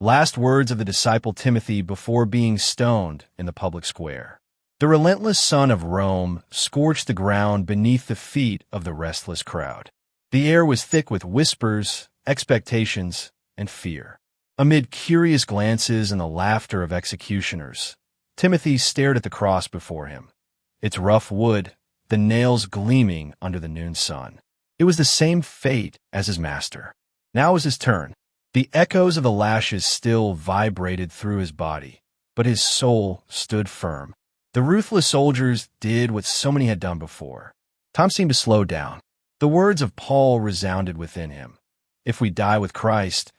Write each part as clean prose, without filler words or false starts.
Last words of the disciple Timothy before being stoned in the public square. The relentless sun of Rome scorched the ground beneath the feet of the restless crowd. The air was thick with whispers, expectations, and fear. Amid curious glances and the laughter of executioners, Timothy stared at the cross before him, its rough wood, the nails gleaming under the noon sun. It was the same fate as his master. Now was his turn. The echoes of the lashes still vibrated through his body, but his soul stood firm. The ruthless soldiers did what so many had done before. Time seemed to slow down. The words of Paul resounded within him. If we die with Christ,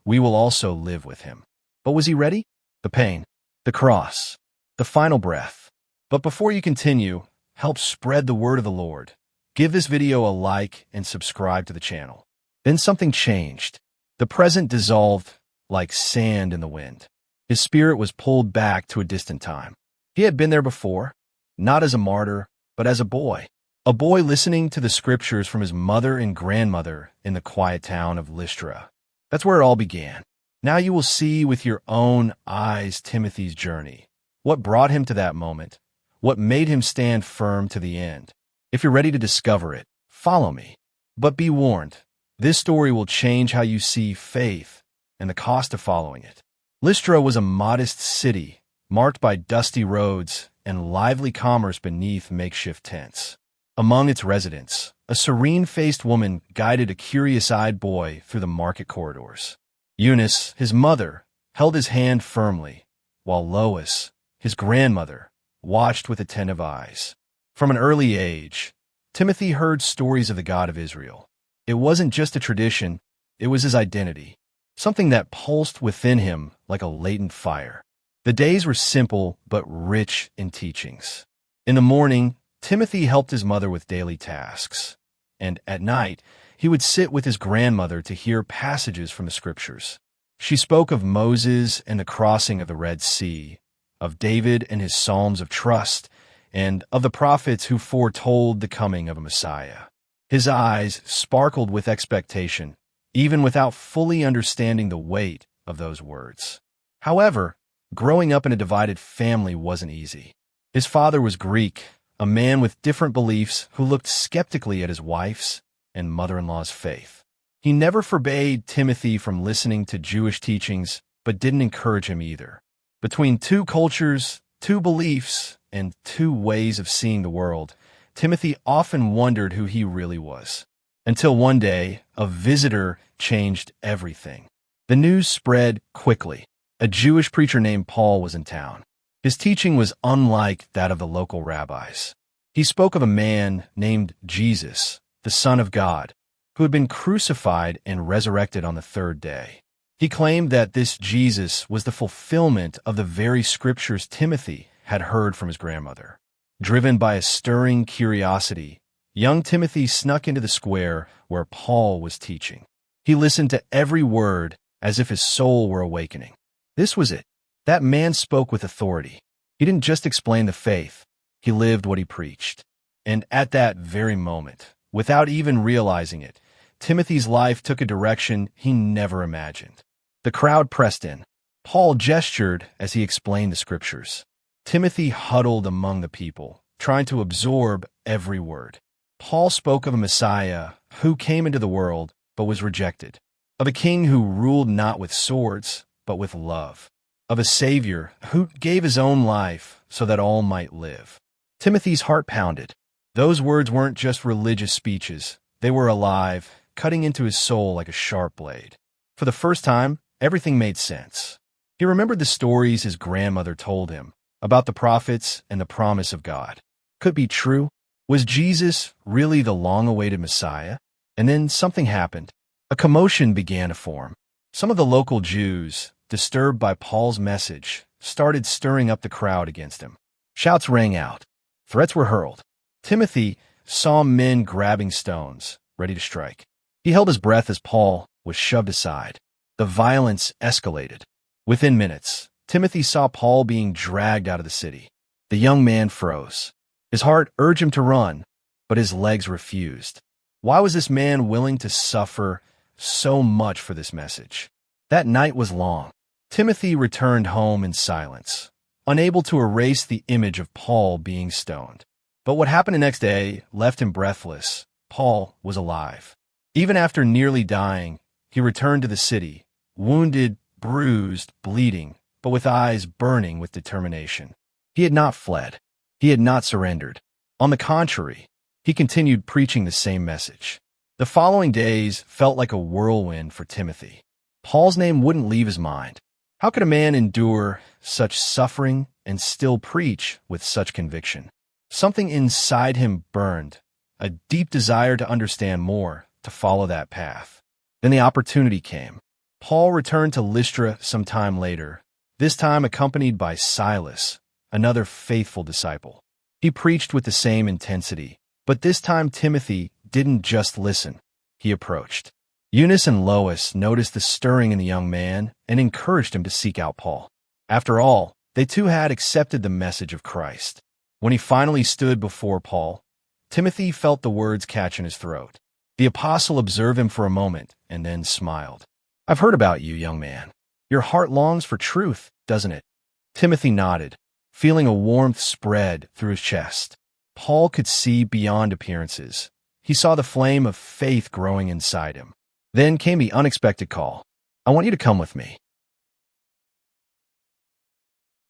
we will also live with him. But was he ready? The pain, the cross, the final breath. But before you continue, help spread the word of the Lord. Give this video a like and subscribe to the channel. Then something changed. The present dissolved like sand in the wind. His spirit was pulled back to a distant time. He had been there before, not as a martyr, but as a boy listening to the scriptures from his mother and grandmother in the quiet town of Lystra. That's where it all began. Now you will see with your own eyes Timothy's journey, what brought him to that moment, what made him stand firm to the end. If you're ready to discover it, follow me. But be warned, this story will change how you see faith and the cost of following it. Lystra was a modest city, marked by dusty roads and lively commerce beneath makeshift tents. Among its residents, a serene-faced woman guided a curious-eyed boy through the market corridors. Eunice, his mother, held his hand firmly, while Lois, his grandmother, watched with attentive eyes. From an early age, Timothy heard stories of the God of Israel. It wasn't just a tradition, it was his identity, something that pulsed within him like a latent fire. The days were simple but rich in teachings. In the morning, Timothy helped his mother with daily tasks, and at night, he would sit with his grandmother to hear passages from the scriptures. She spoke of Moses and the crossing of the Red Sea, of David and his psalms of trust, and of the prophets who foretold the coming of a Messiah. His eyes sparkled with expectation, even without fully understanding the weight of those words. However, growing up in a divided family wasn't easy. His father was Greek, a man with different beliefs who looked skeptically at his wife's and mother-in-law's faith. He never forbade Timothy from listening to Jewish teachings, but didn't encourage him either. Between two cultures, two beliefs, and two ways of seeing the world, Timothy often wondered who he really was. Until one day, a visitor changed everything. The news spread quickly. A Jewish preacher named Paul was in town. His teaching was unlike that of the local rabbis. He spoke of a man named Jesus, the Son of God, who had been crucified and resurrected on the third day. He claimed that this Jesus was the fulfillment of the very scriptures Timothy had heard from his grandmother. Driven by a stirring curiosity, young Timothy snuck into the square where Paul was teaching. He listened to every word as if his soul were awakening. This was it. That man spoke with authority. He didn't just explain the faith, he lived what he preached. And at that very moment, without even realizing it, Timothy's life took a direction he never imagined. The crowd pressed in. Paul gestured as he explained the scriptures. Timothy huddled among the people, trying to absorb every word. Paul spoke of a Messiah who came into the world but was rejected, of a king who ruled not with swords but with love, of a Savior who gave his own life so that all might live. Timothy's heart pounded. Those words weren't just religious speeches. They were alive, cutting into his soul like a sharp blade. For the first time, everything made sense. He remembered the stories his grandmother told him about the prophets and the promise of God. Could it be true? Was Jesus really the long-awaited Messiah? And then something happened. A commotion began to form. Some of the local Jews, disturbed by Paul's message, started stirring up the crowd against him. Shouts rang out. Threats were hurled. Timothy saw men grabbing stones, ready to strike. He held his breath as Paul was shoved aside. The violence escalated. Within minutes, Timothy saw Paul being dragged out of the city. The young man froze. His heart urged him to run, but his legs refused. Why was this man willing to suffer so much for this message? That night was long. Timothy returned home in silence, unable to erase the image of Paul being stoned. But what happened the next day left him breathless. Paul was alive. Even after nearly dying, he returned to the city, wounded, bruised, bleeding, but with eyes burning with determination. He had not fled. He had not surrendered. On the contrary, he continued preaching the same message. The following days felt like a whirlwind for Timothy. Paul's name wouldn't leave his mind. How could a man endure such suffering and still preach with such conviction? Something inside him burned, a deep desire to understand more, to follow that path. Then the opportunity came. Paul returned to Lystra some time later, this time accompanied by Silas, another faithful disciple. He preached with the same intensity, but this time Timothy didn't just listen. He approached. Eunice and Lois noticed the stirring in the young man and encouraged him to seek out Paul. After all, they too had accepted the message of Christ. When he finally stood before Paul, Timothy felt the words catch in his throat. The apostle observed him for a moment and then smiled. "I've heard about you, young man. Your heart longs for truth, doesn't it?" Timothy nodded, feeling a warmth spread through his chest. Paul could see beyond appearances. He saw the flame of faith growing inside him. Then came the unexpected call. "I want you to come with me."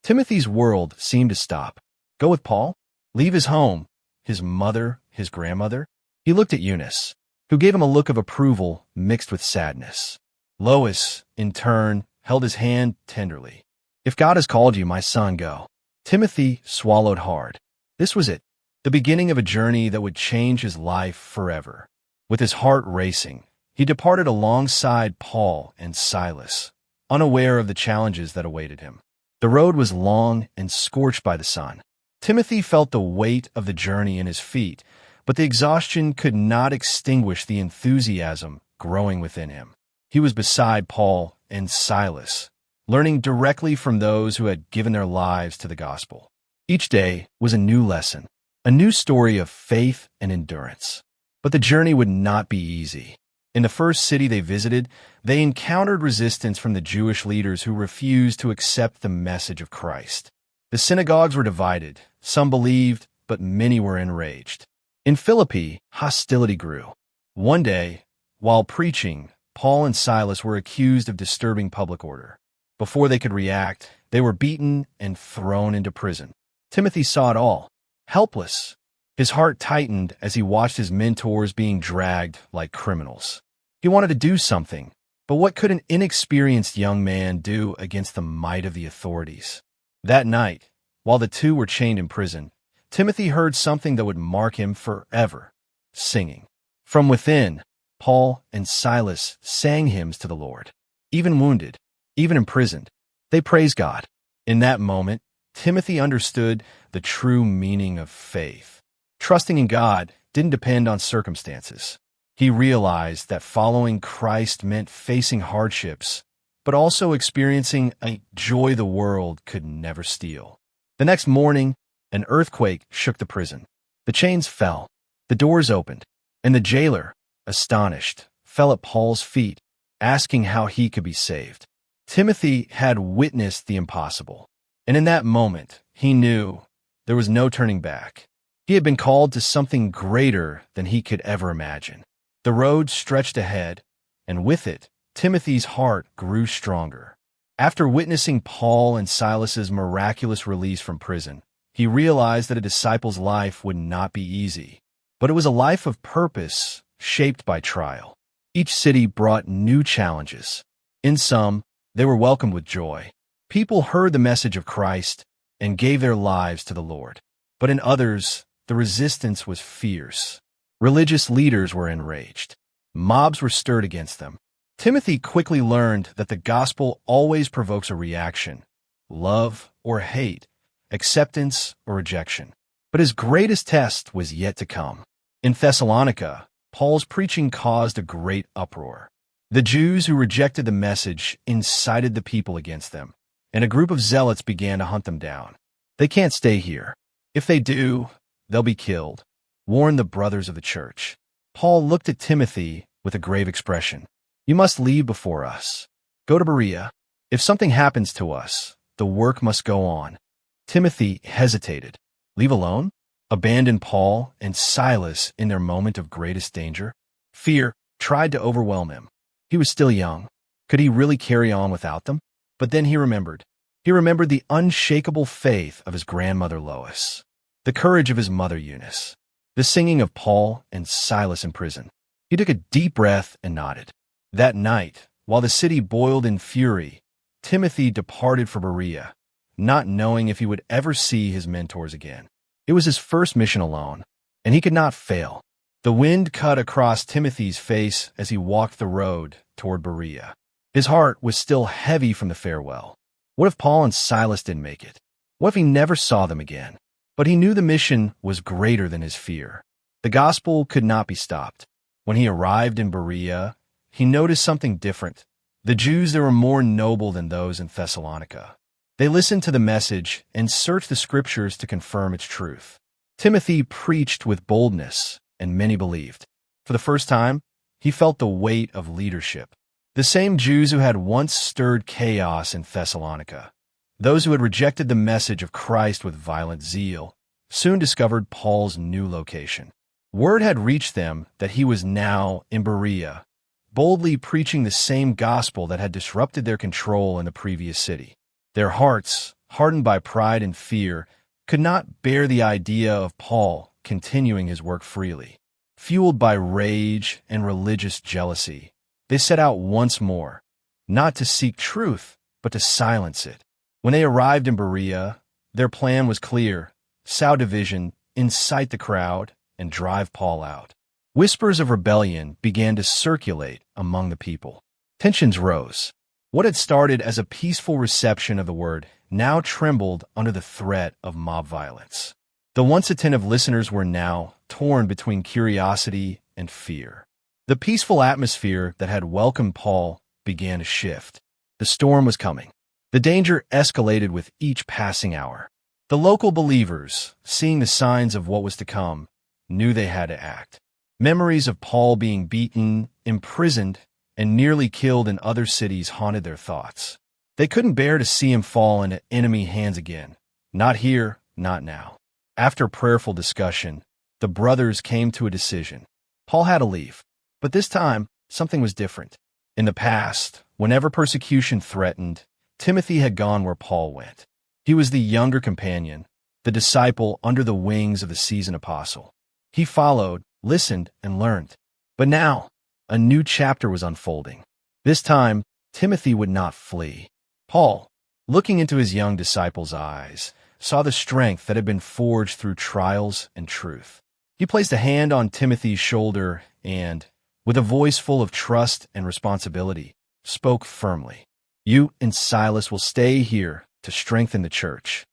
Timothy's world seemed to stop. Go with Paul? Leave his home, his mother, his grandmother? He looked at Eunice, who gave him a look of approval mixed with sadness. Lois, in turn, held his hand tenderly. "If God has called you, my son, go." Timothy swallowed hard. This was it, the beginning of a journey that would change his life forever. With his heart racing, he departed alongside Paul and Silas, unaware of the challenges that awaited him. The road was long and scorched by the sun. Timothy felt the weight of the journey in his feet, but the exhaustion could not extinguish the enthusiasm growing within him. He was beside Paul and Silas, learning directly from those who had given their lives to the gospel. Each day was a new lesson, a new story of faith and endurance. But the journey would not be easy. In the first city they visited, they encountered resistance from the Jewish leaders who refused to accept the message of Christ. The synagogues were divided. Some believed, but many were enraged. In Philippi, hostility grew. One day, while preaching, Paul and Silas were accused of disturbing public order. Before they could react, they were beaten and thrown into prison. Timothy saw it all, helpless. His heart tightened as he watched his mentors being dragged like criminals. He wanted to do something, but what could an inexperienced young man do against the might of the authorities? That night, while the two were chained in prison, Timothy heard something that would mark him forever: singing. From within, Paul and Silas sang hymns to the Lord. Even wounded, even imprisoned, they praised God. In that moment, Timothy understood the true meaning of faith. Trusting in God didn't depend on circumstances. He realized that following Christ meant facing hardships, but also experiencing a joy the world could never steal. The next morning, an earthquake shook the prison. The chains fell, the doors opened, and the jailer, astonished, fell at Paul's feet, asking how he could be saved. Timothy had witnessed the impossible, and in that moment, he knew there was no turning back. He had been called to something greater than he could ever imagine. The road stretched ahead, and with it, Timothy's heart grew stronger. After witnessing Paul and Silas's miraculous release from prison, he realized that a disciple's life would not be easy, but it was a life of purpose shaped by trial. Each city brought new challenges. In some, they were welcomed with joy. People heard the message of Christ and gave their lives to the Lord. But in others, the resistance was fierce. Religious leaders were enraged. Mobs were stirred against them. Timothy quickly learned that the gospel always provokes a reaction: love or hate, acceptance or rejection. But his greatest test was yet to come. In Thessalonica, Paul's preaching caused a great uproar. The Jews who rejected the message incited the people against them, and a group of zealots began to hunt them down. "They can't stay here. If they do, they'll be killed," warned the brothers of the church. Paul looked at Timothy with a grave expression. "You must leave before us. Go to Berea. If something happens to us, the work must go on. Timothy hesitated. Leave alone? Abandon Paul and Silas in their moment of greatest danger? Fear tried to overwhelm him. He was still young. Could he really carry on without them? But then he remembered. He remembered the unshakable faith of his grandmother Lois, the courage of his mother Eunice, the singing of Paul and Silas in prison. He took a deep breath and nodded. That night, while the city boiled in fury, Timothy departed for Berea, not knowing if he would ever see his mentors again. It was his first mission alone, and he could not fail. The wind cut across Timothy's face as he walked the road toward Berea. His heart was still heavy from the farewell. What if Paul and Silas didn't make it? What if he never saw them again? But he knew the mission was greater than his fear. The gospel could not be stopped. When he arrived in Berea, he noticed something different. The Jews there were more noble than those in Thessalonica. They listened to the message and searched the scriptures to confirm its truth. Timothy preached with boldness, and many believed. For the first time, he felt the weight of leadership. The same Jews who had once stirred chaos in Thessalonica, those who had rejected the message of Christ with violent zeal, soon discovered Paul's new location. Word had reached them that he was now in Berea, boldly preaching the same gospel that had disrupted their control in the previous city. Their hearts, hardened by pride and fear, could not bear the idea of Paul continuing his work freely. Fueled by rage and religious jealousy, they set out once more, not to seek truth, but to silence it. When they arrived in Berea, their plan was clear: sow division, incite the crowd, and drive Paul out. Whispers of rebellion began to circulate among the people. Tensions rose. What had started as a peaceful reception of the word now trembled under the threat of mob violence. The once attentive listeners were now torn between curiosity and fear. The peaceful atmosphere that had welcomed Paul began to shift. The storm was coming. The danger escalated with each passing hour. The local believers, seeing the signs of what was to come, knew they had to act. Memories of Paul being beaten, imprisoned, and nearly killed in other cities haunted their thoughts. They couldn't bear to see him fall into enemy hands again. Not here, not now. After prayerful discussion, the brothers came to a decision. Paul had to leave, but this time, something was different. In the past, whenever persecution threatened, Timothy had gone where Paul went. He was the younger companion, the disciple under the wings of the seasoned apostle. He followed, listened, and learned. But now, a new chapter was unfolding. This time, Timothy would not flee. Paul, looking into his young disciple's eyes, saw the strength that had been forged through trials and truth. He placed a hand on Timothy's shoulder and, with a voice full of trust and responsibility, spoke firmly. You and Silas will stay here to strengthen the church.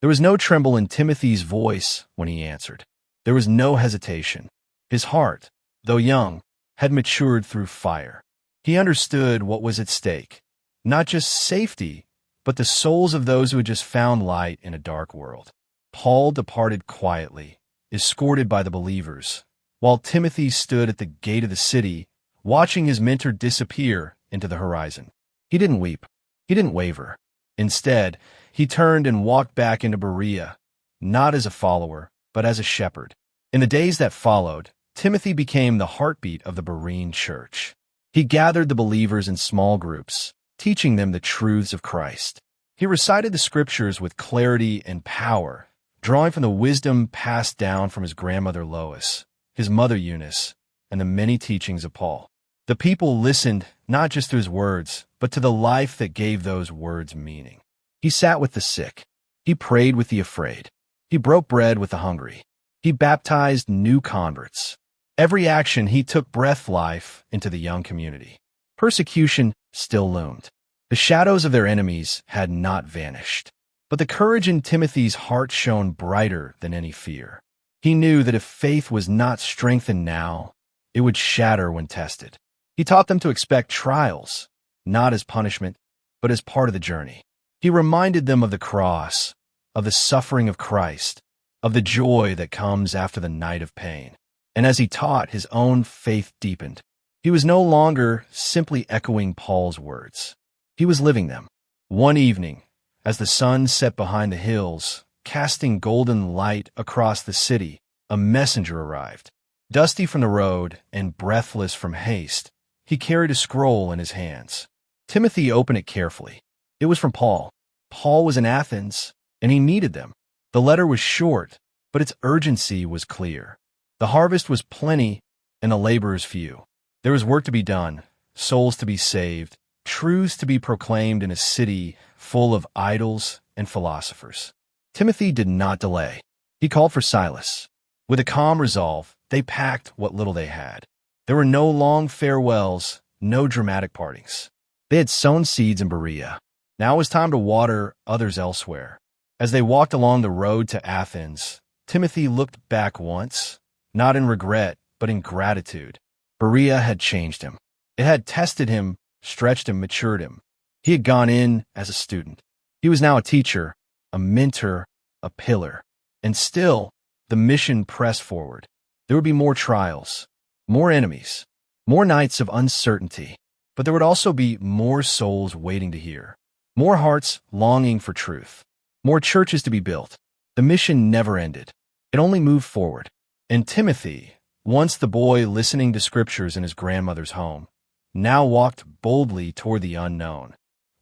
There was no tremble in Timothy's voice when he answered. There was no hesitation. His heart, though young, had matured through fire. He understood what was at stake, not just safety, but the souls of those who had just found light in a dark world. Paul departed quietly, escorted by the believers, while Timothy stood at the gate of the city, watching his mentor disappear into the horizon. He didn't weep. He didn't waver. Instead, he turned and walked back into Berea, not as a follower, but as a shepherd. In the days that followed, Timothy became the heartbeat of the Berean church. He gathered the believers in small groups, teaching them the truths of Christ. He recited the scriptures with clarity and power, drawing from the wisdom passed down from his grandmother Lois, his mother Eunice, and the many teachings of Paul. The people listened not just to his words, but to the life that gave those words meaning. He sat with the sick. He prayed with the afraid. He broke bread with the hungry. He baptized new converts. Every action he took breath life into the young community. Persecution still loomed. The shadows of their enemies had not vanished. But the courage in Timothy's heart shone brighter than any fear. He knew that if faith was not strengthened now, it would shatter when tested. He taught them to expect trials, not as punishment, but as part of the journey. He reminded them of the cross, of the suffering of Christ, of the joy that comes after the night of pain. And as he taught, his own faith deepened. He was no longer simply echoing Paul's words. He was living them. One evening, as the sun set behind the hills, casting golden light across the city, a messenger arrived. Dusty from the road and breathless from haste, he carried a scroll in his hands. Timothy opened it carefully. It was from Paul. Paul was in Athens, and he needed them. The letter was short, but its urgency was clear. The harvest was plenty, and the laborers few. There was work to be done, souls to be saved, truths to be proclaimed in a city full of idols and philosophers. Timothy did not delay. He called for Silas. With a calm resolve, they packed what little they had. There were no long farewells, no dramatic partings. They had sown seeds in Berea. Now it was time to water others elsewhere. As they walked along the road to Athens, Timothy looked back once, not in regret, but in gratitude. Berea had changed him. It had tested him, stretched him, matured him. He had gone in as a student. He was now a teacher, a mentor, a pillar. And still, the mission pressed forward. There would be more trials, more enemies, more nights of uncertainty. But there would also be more souls waiting to hear, more hearts longing for truth, more churches to be built. The mission never ended. It only moved forward. And Timothy, once the boy listening to scriptures in his grandmother's home, now walked boldly toward the unknown.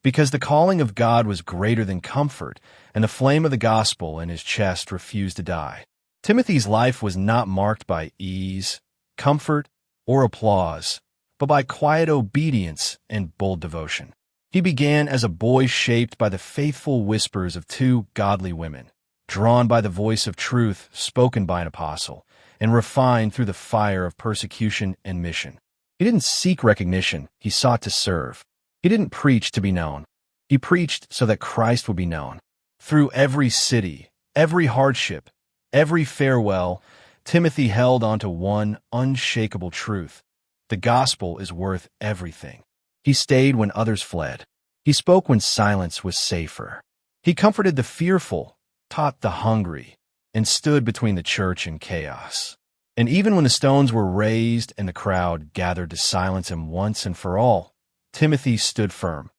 Because the calling of God was greater than comfort, and the flame of the gospel in his chest refused to die. Timothy's life was not marked by ease, comfort, or applause, but by quiet obedience and bold devotion. He began as a boy shaped by the faithful whispers of two godly women, drawn by the voice of truth spoken by an apostle, and refined through the fire of persecution and mission. He didn't seek recognition, he sought to serve. He didn't preach to be known. He preached so that Christ would be known. Through every city, every hardship, every farewell, Timothy held on to one unshakable truth. The gospel is worth everything. He stayed when others fled. He spoke when silence was safer. He comforted the fearful, taught the hungry, and stood between the church and chaos. And even when the stones were raised and the crowd gathered to silence him once and for all, Timothy stood firm,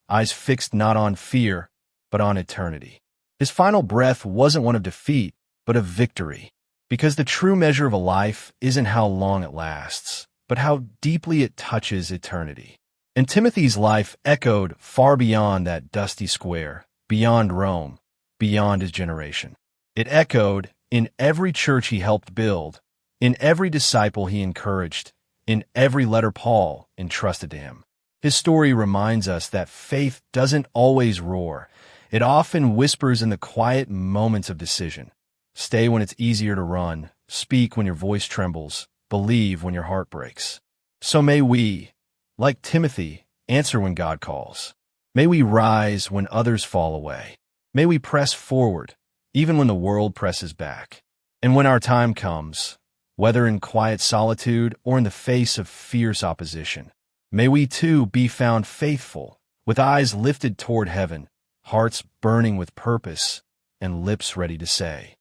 eyes fixed not on fear, but on eternity. His final breath wasn't one of defeat, but of victory, because the true measure of a life isn't how long it lasts, but how deeply it touches eternity. And Timothy's life echoed far beyond that dusty square, beyond Rome, beyond his generation. It echoed in every church he helped build, in every disciple he encouraged, in every letter Paul entrusted to him. His story reminds us that faith doesn't always roar. It often whispers in the quiet moments of decision. Stay when it's easier to run, speak when your voice trembles, believe when your heart breaks. So may we, like Timothy, answer when God calls. May we rise when others fall away. May we press forward, even when the world presses back. And when our time comes, whether in quiet solitude or in the face of fierce opposition, may we too be found faithful, with eyes lifted toward heaven, hearts burning with purpose, and lips ready to say,